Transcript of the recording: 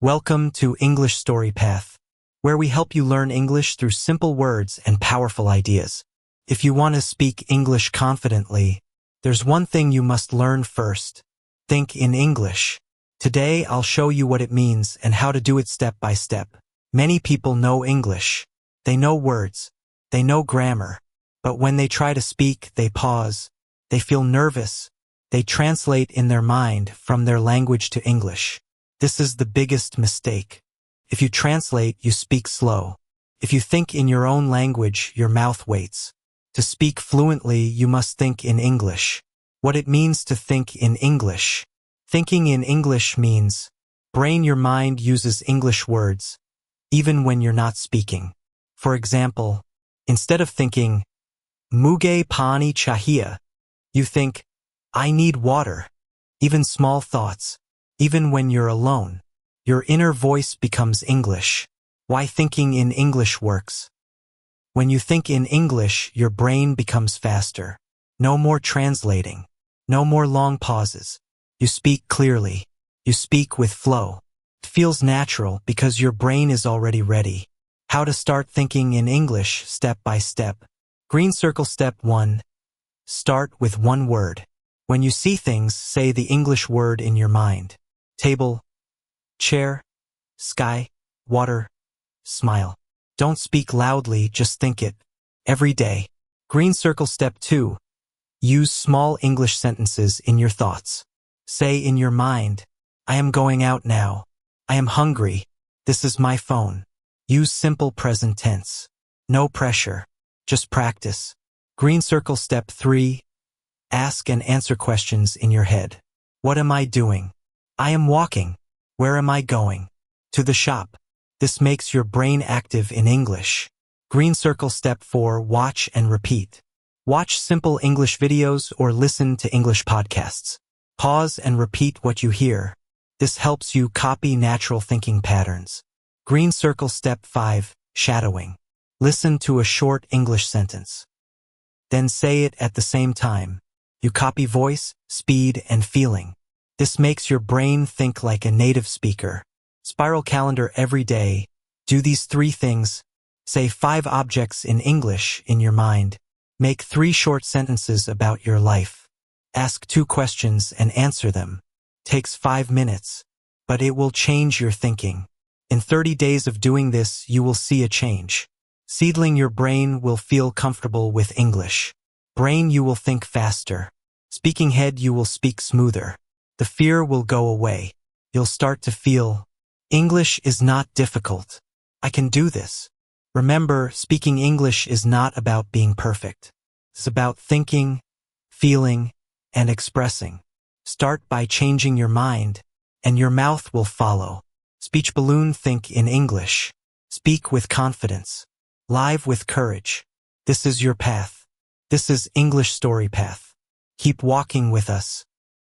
Welcome to English Story Path, where we help you learn English through simple words and powerful ideas. If you want to speak English confidently, there's one thing you must learn first. Think in English. Today I'll show you what it means and how to do it step by step. Many people know English. They know words. They know grammar. But when they try to speak, they pause. They feel nervous. They translate in their mind from their language to English. This is the biggest mistake. If you translate, you speak slow. If you think in your own language, your mouth waits. To speak fluently, you must think in English. What it means to think in English. Thinking in English means your mind uses English words, even when you're not speaking. For example, instead of thinking, "Muge pani chahiye," you think, "I need water." Even small thoughts. Even when you're alone, your inner voice becomes English. Why thinking in English works. When you think in English, your brain becomes faster. No more translating. No more long pauses. You speak clearly. You speak with flow. It feels natural because your brain is already ready. How to start thinking in English step by step. Green circle step 1. Start with one word. When you see things, say the English word in your mind. Table, chair, sky, water, smile. Don't speak loudly, just think it. Every day. Green circle step 2. Use small English sentences in your thoughts. Say in your mind, "I am going out now. I am hungry. This is my phone." Use simple present tense. No pressure. Just practice. Green circle step 3. Ask and answer questions in your head. What am I doing? I am walking. Where am I going? To the shop. This makes your brain active in English. Green circle step 4. Watch and repeat. Watch simple English videos or listen to English podcasts. Pause and repeat what you hear. This helps you copy natural thinking patterns. Green circle step 5. Shadowing. Listen to a short English sentence. Then say it at the same time. You copy voice, speed, and feeling. This makes your brain think like a native speaker. Spiral calendar every day. Do these 3 things. Say 5 objects in English in your mind. Make 3 short sentences about your life. Ask 2 questions and answer them. Takes 5 minutes, but it will change your thinking. In 30 days of doing this, you will see a change. Seedling your brain will feel comfortable with English. Brain, you will think faster. Speaking head, you will speak smoother. The fear will go away. You'll start to feel, English is not difficult. I can do this. Remember, speaking English is not about being perfect. It's about thinking, feeling, and expressing. Start by changing your mind, and your mouth will follow. Speech balloon, think in English. Speak with confidence. Live with courage. This is your path. This is English Story Path. Keep walking with us.